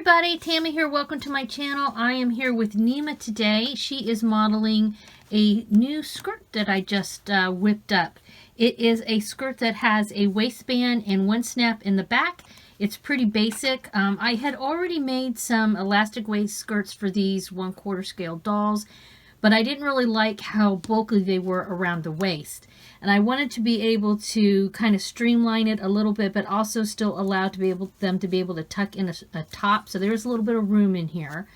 everybody, Tammy here. Welcome to my channel. I am here with Neema today. She is modeling a new skirt that I just whipped up. It is a skirt that has a waistband and one snap in the back. It's pretty basic. I had already made some elastic waist skirts for these 1/4 scale dolls, but I didn't really like how bulky they were around the waist. And I wanted to be able to kind of streamline it a little bit, but also still allow them to be able to tuck in a top. So there's a little bit of room in here.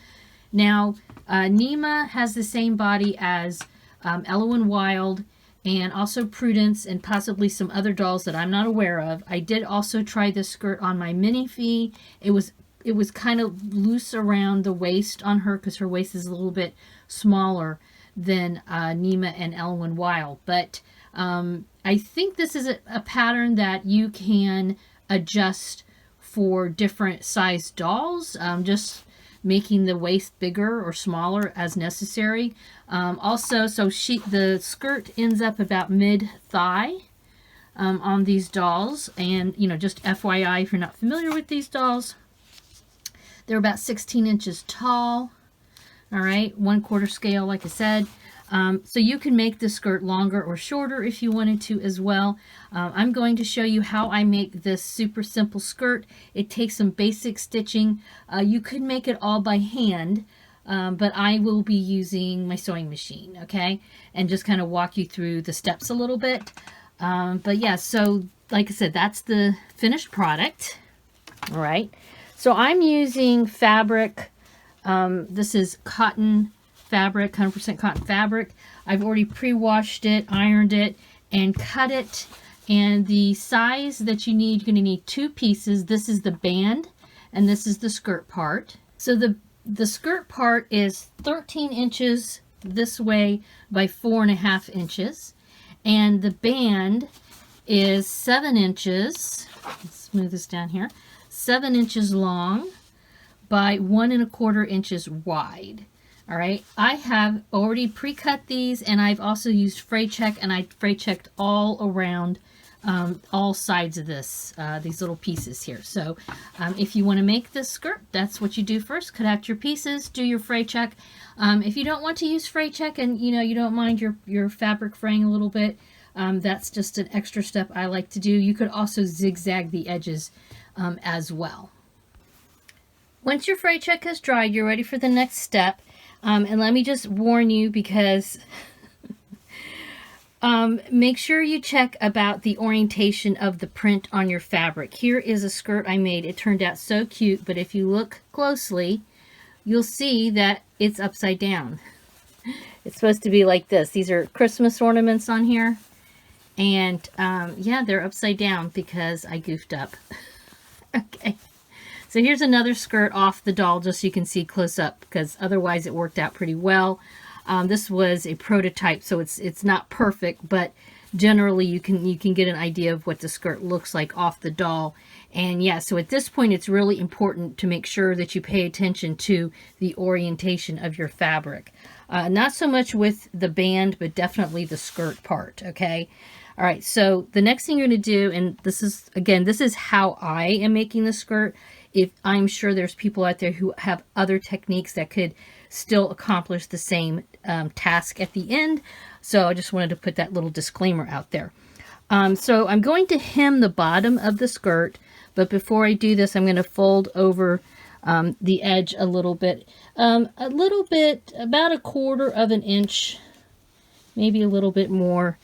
Now, Neema has the same body as Ellowyne Wilde and also Prudence and possibly some other dolls that I'm not aware of. I did also try this skirt on my minifee. It was kind of loose around the waist on her because her waist is a little bit smaller than Neema and Ellowyne Wilde. But I think this is a pattern that you can adjust for different size dolls, just making the waist bigger or smaller as necessary. Also, so the skirt ends up about mid-thigh on these dolls. And, you know, just FYI, if you're not familiar with these dolls, they're about 16 inches tall. All right, 1/4 scale, like I said. So you can make the skirt longer or shorter if you wanted to as well. I'm going to show you how I make this super simple skirt. It takes some basic stitching. You could make it all by hand, but I will be using my sewing machine, okay? And just kind of walk you through the steps a little bit. But yeah, so like I said, that's the finished product. All right. So I'm using fabric. This is cotton fabric, 100% cotton fabric. I've already pre-washed it, ironed it, and cut it. And the size that you need, you're going to need 2 pieces. This is the band, and this is the skirt part. So the skirt part is 13 inches this way by 4.5 inches. And the band is 7 inches. Let's smooth this down here. 7 inches long by 1.25 inches wide. All right, I have already pre-cut these, and I've also used fray check, and I fray checked all around all sides of these little pieces here. So if you want to make this skirt, that's what you do first. Cut out your pieces, do your fray check. If you don't want to use fray check and you don't mind your fabric fraying a little bit, that's just an extra step I like to do. You could also zigzag the edges as well. Once your fray check has dried, you're ready for the next step. And let me just warn you, because make sure you check about the orientation of the print on your fabric. Here is a skirt I made. It turned out so cute, but if you look closely, you'll see that it's upside down. It's supposed to be like this. These are Christmas ornaments on here. And yeah, they're upside down because I goofed up. Okay. So here's another skirt off the doll, just so you can see close up, because otherwise it worked out pretty well. This was a prototype, so it's not perfect, but generally you can get an idea of what the skirt looks like off the doll. And yeah, so at this point it's really important to make sure that you pay attention to the orientation of your fabric. Not so much with the band, but definitely the skirt part, okay? All right, so the next thing you're going to do, and this is how I am making the skirt. If I'm sure there's people out there who have other techniques that could still accomplish the same task at the end. So I just wanted to put that little disclaimer out there. So I'm going to hem the bottom of the skirt, but before I do this, I'm going to fold over the edge a little bit, about 1/4 inch, maybe a little bit more.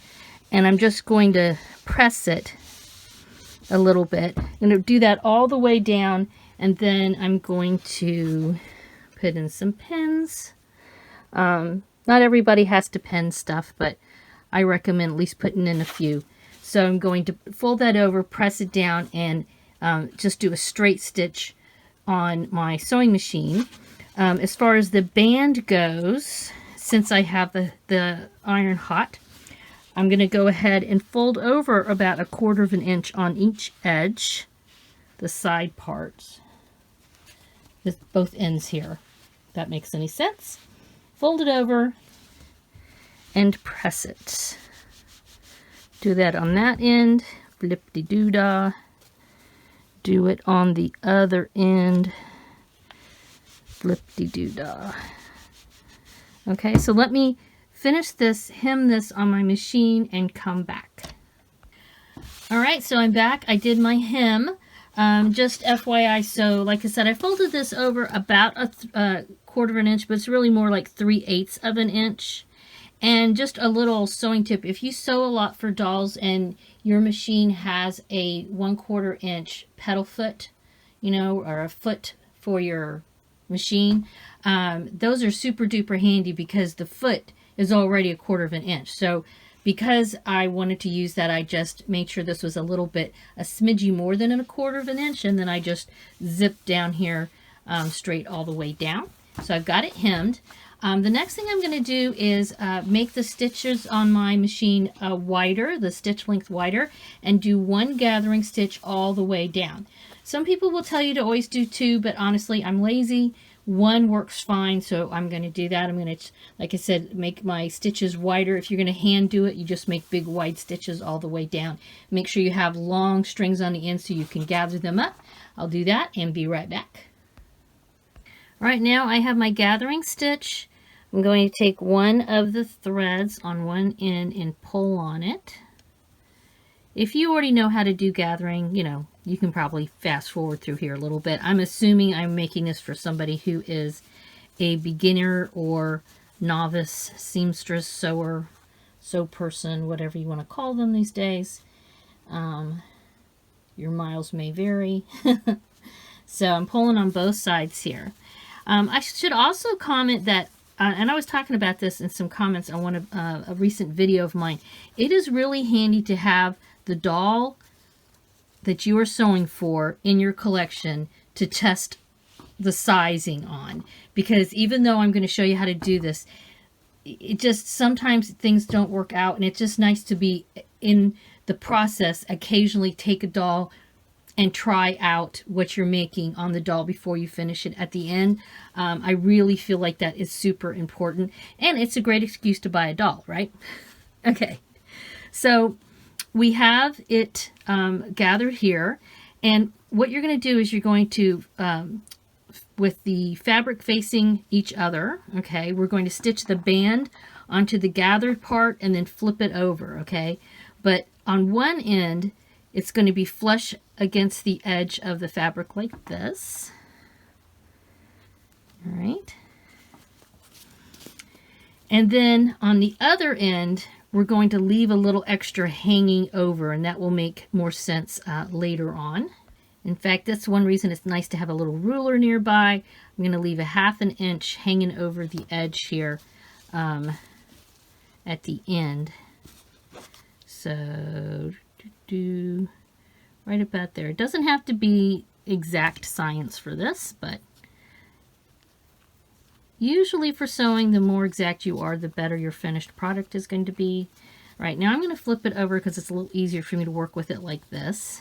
And I'm just going to press it a little bit. I'm going to do that all the way down, and then I'm going to put in some pins. Not everybody has to pin stuff, but I recommend at least putting in a few. So I'm going to fold that over, press it down, and just do a straight stitch on my sewing machine. As far as the band goes, since I have the iron hot, I'm going to go ahead and fold over about 1/4 inch on each edge, the side parts, with both ends here. If that makes any sense. Fold it over and press it. Do that on that end, flip-de-doo-dah. Do it on the other end. Flip-de-doo-dah. Okay, so let me finish this, hem this on my machine, and come back. All right, so I'm back. I did my hem. Just FYI, so like I said, I folded this over about a quarter of an inch, but it's really more like 3/8 of an inch. And just a little sewing tip, if you sew a lot for dolls and your machine has a 1/4 inch pedal foot, you know, or a foot for your machine, those are super duper handy because the foot is already a 1/4 of an inch. So because I wanted to use that, I just made sure this was a smidgy more than a 1/4 of an inch, and then I just zipped down here straight all the way down. So I've got it hemmed. The next thing I'm going to do is make the stitches on my machine wider, the stitch length wider, and do 1 gathering stitch all the way down. Some people will tell you to always do 2, but honestly, I'm lazy. 1 works fine, so I'm going to do that. I'm going to, like I said, make my stitches wider. If you're going to hand do it, you just make big wide stitches all the way down. Make sure you have long strings on the end so you can gather them up. I'll do that and be right back. All right, now I have my gathering stitch. I'm going to take one of the threads on one end and pull on it. If you already know how to do gathering, you know, you can probably fast forward through here a little bit. I'm assuming I'm making this for somebody who is a beginner or novice seamstress, sewer, sew person, whatever you want to call them these days. Your miles may vary. So I'm pulling on both sides here. I should also comment that, and I was talking about this in some comments on a recent video of mine. It is really handy to have the doll that you are sewing for in your collection to test the sizing on, because even though I'm going to show you how to do this, it just sometimes things don't work out, and it's just nice to be in the process, occasionally take a doll and try out what you're making on the doll before you finish it at the end. I really feel like that is super important, and it's a great excuse to buy a doll, right? Okay, so we have it gathered here, and what you're going to do is you're going to, with the fabric facing each other, okay, we're going to stitch the band onto the gathered part and then flip it over, okay? But on one end, it's going to be flush against the edge of the fabric like this. All right. And then on the other end, we're going to leave a little extra hanging over, and that will make more sense later on. In fact, that's one reason it's nice to have a little ruler nearby. I'm going to leave a 1/2 inch hanging over the edge here at the end. So, right about there. It doesn't have to be exact science for this, but usually for sewing, the more exact you are, the better your finished product is going to be. Right, now I'm going to flip it over because it's a little easier for me to work with it like this.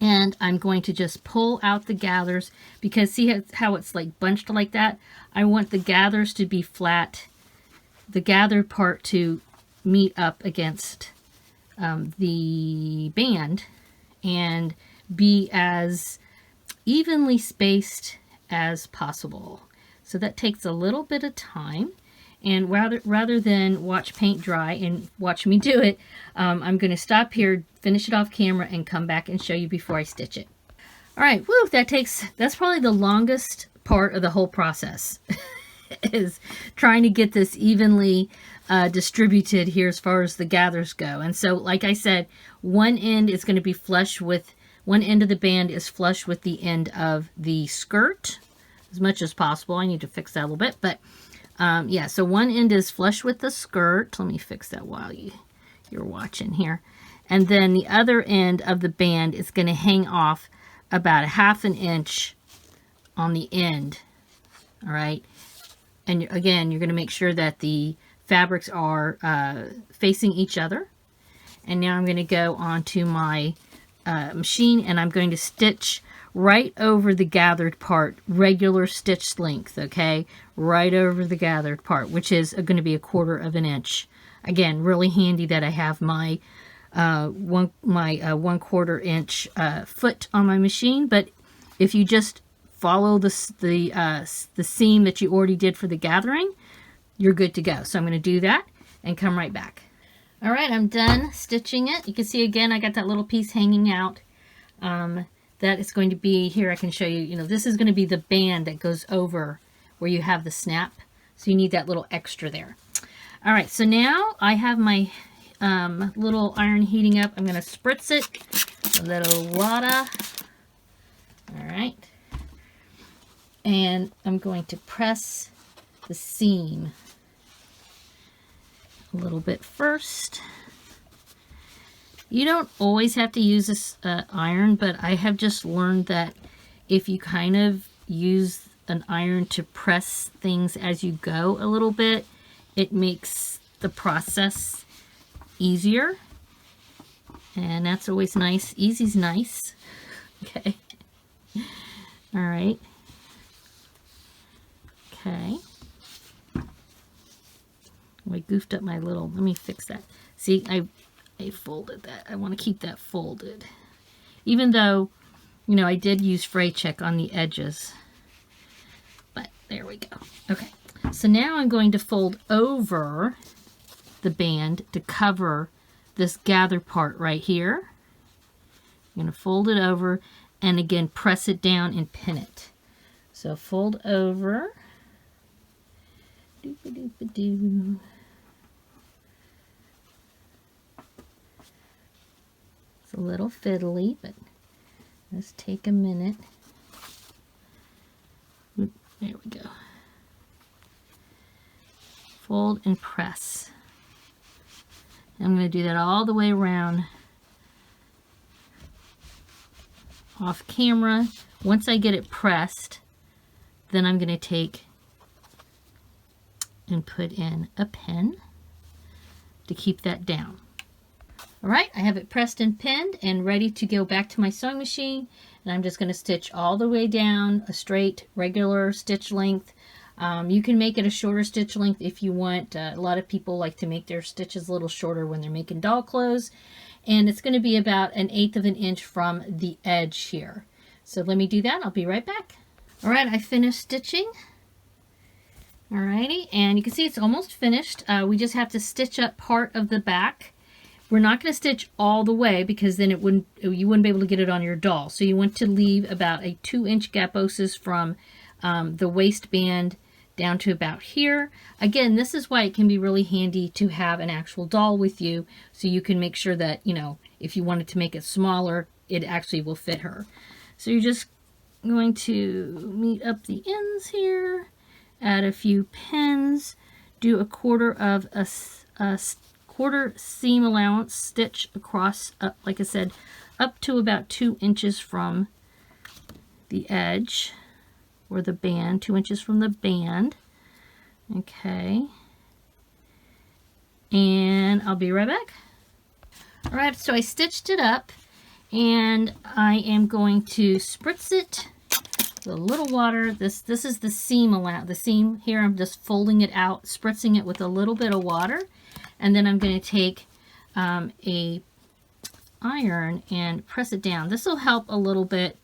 And I'm going to just pull out the gathers, because see how it's like bunched like that? I want the gathers to be flat, the gathered part to meet up against the band and be as evenly spaced as possible. So that takes a little bit of time, and rather than watch paint dry and watch me do it, I'm going to stop here, finish it off camera, and come back and show you before I stitch it. All right, woo, that's probably the longest part of the whole process is trying to get this evenly distributed here as far as the gathers go. And so, like I said, one end is going to be flush with, one end of the band is flush with the end of the skirt as much as possible. I need to fix that a little bit, but yeah, so one end is flush with the skirt. Let me fix that while you're watching here. And then the other end of the band is going to hang off about a 1/2 inch on the end. All right. And again, you're going to make sure that the fabrics are facing each other. And now I'm going to go onto my machine, and I'm going to stitch right over the gathered part, regular stitch length, okay? Right over the gathered part, which is going to be a 1/4 inch. Again, really handy that I have my 1/4 inch foot on my machine, but if you just follow the seam that you already did for the gathering, you're good to go. So I'm going to do that and come right back. All right, I'm done stitching it. You can see again, I got that little piece hanging out. That is going to be, here I can show you, you know, this is going to be the band that goes over where you have the snap. So you need that little extra there. All right, so now I have my little iron heating up. I'm going to spritz it a little water. All right. And I'm going to press the seam a little bit first. You don't always have to use this iron, but I have just learned that if you kind of use an iron to press things as you go a little bit, it makes the process easier. And that's always nice. Easy's nice. Okay. All right. Okay. I goofed up my little, let me fix that. See, I folded that. I want to keep that folded. Even though, you know, I did use fray check on the edges. But there we go. Okay. So now I'm going to fold over the band to cover this gather part right here. I'm going to fold it over and again press it down and pin it. So fold over. Doop-a-doop-a-doo. It's a little fiddly, but let's take a minute. There we go. Fold and press. I'm going to do that all the way around off camera. Once I get it pressed, then I'm going to take and put in a pin to keep that down. All right, I have it pressed and pinned and ready to go back to my sewing machine. And I'm just going to stitch all the way down a straight, regular stitch length. You can make it a shorter stitch length if you want. A lot of people like to make their stitches a little shorter when they're making doll clothes. And it's going to be about 1/8 of an inch from the edge here. So let me do that. I'll be right back. All right, I finished stitching. Alrighty, and you can see it's almost finished. We just have to stitch up part of the back. We're not going to stitch all the way because then you wouldn't be able to get it on your doll. So you want to leave about a 2-inch gaposis from the waistband down to about here. Again, this is why it can be really handy to have an actual doll with you, so you can make sure that, you know, if you wanted to make it smaller, it actually will fit her. So you're just going to meet up the ends here, add a few pins, do a quarter of a quarter seam allowance stitch across, like I said, up to about 2 inches from the edge or the band, 2 inches from the band. Okay. And I'll be right back. All right, so I stitched it up and I am going to spritz it with a little water. This is the seam the seam here. I'm just folding it out, spritzing it with a little bit of water. And then I'm going to take a iron and press it down. This will help a little bit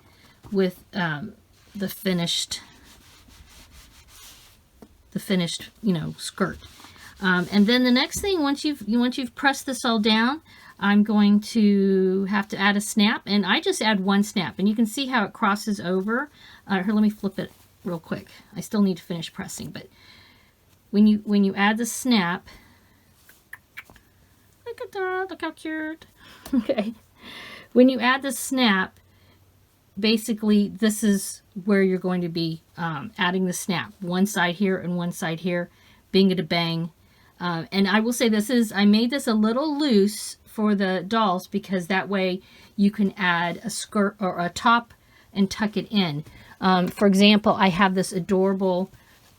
with the finished, you know, skirt. And then the next thing, once you've pressed this all down, I'm going to have to add a snap, and I just add one snap, and you can see how it crosses over. Here, let me flip it real quick. I still need to finish pressing, but when you add the snap. Look at that, look how cute. Okay. When you add the snap, basically this is where you're going to be adding the snap. One side here and one side here. Bing-a-da-bang. And I will say I made this a little loose for the dolls because that way you can add a skirt or a top and tuck it in. For example, I have this adorable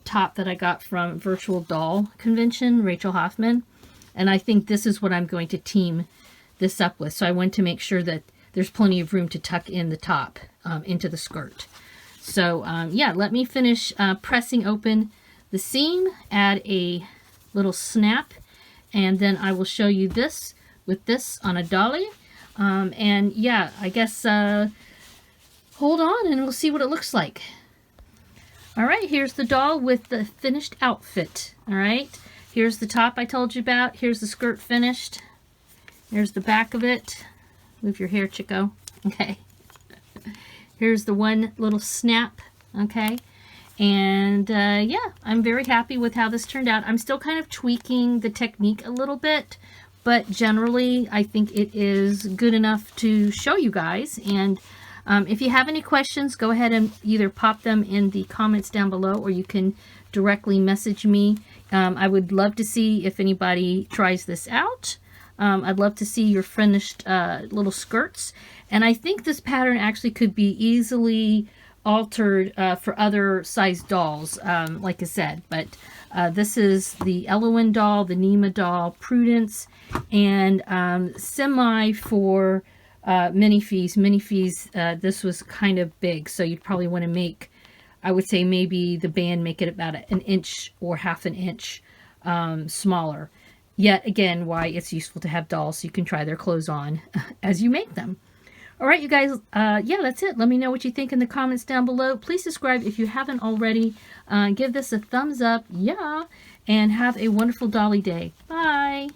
top that I got from Virtual Doll Convention, Rachel Hoffman. And I think this is what I'm going to team this up with. So I want to make sure that there's plenty of room to tuck in the top into the skirt. So yeah, let me finish pressing open the seam, add a little snap, and then I will show you this with this on a dolly. And yeah, I guess hold on and we'll see what it looks like. All right, here's the doll with the finished outfit. All right, here's the top I told you about. Here's the skirt finished. There's the back of it. Move your hair, Chico. Okay. Here's the one little snap. Okay. And yeah, I'm very happy with how this turned out. I'm still kind of tweaking the technique a little bit, but generally I think it is good enough to show you guys. And if you have any questions, go ahead and either pop them in the comments down below, or you can directly message me. I would love to see if anybody tries this out. I'd love to see your finished little skirts. And I think this pattern actually could be easily altered for other size dolls, like I said. But this is the Ellowyne doll, the Neema doll, Prudence, and Semi for minifees. Minifees, this was kind of big, so you'd probably want to make, I would say maybe the band, make it about an inch or half an inch smaller. Yet again, why it's useful to have dolls so you can try their clothes on as you make them. All right, you guys, yeah, that's it. Let me know what you think in the comments down below. Please subscribe if you haven't already. Give this a thumbs up, yeah, and have a wonderful dolly day. Bye.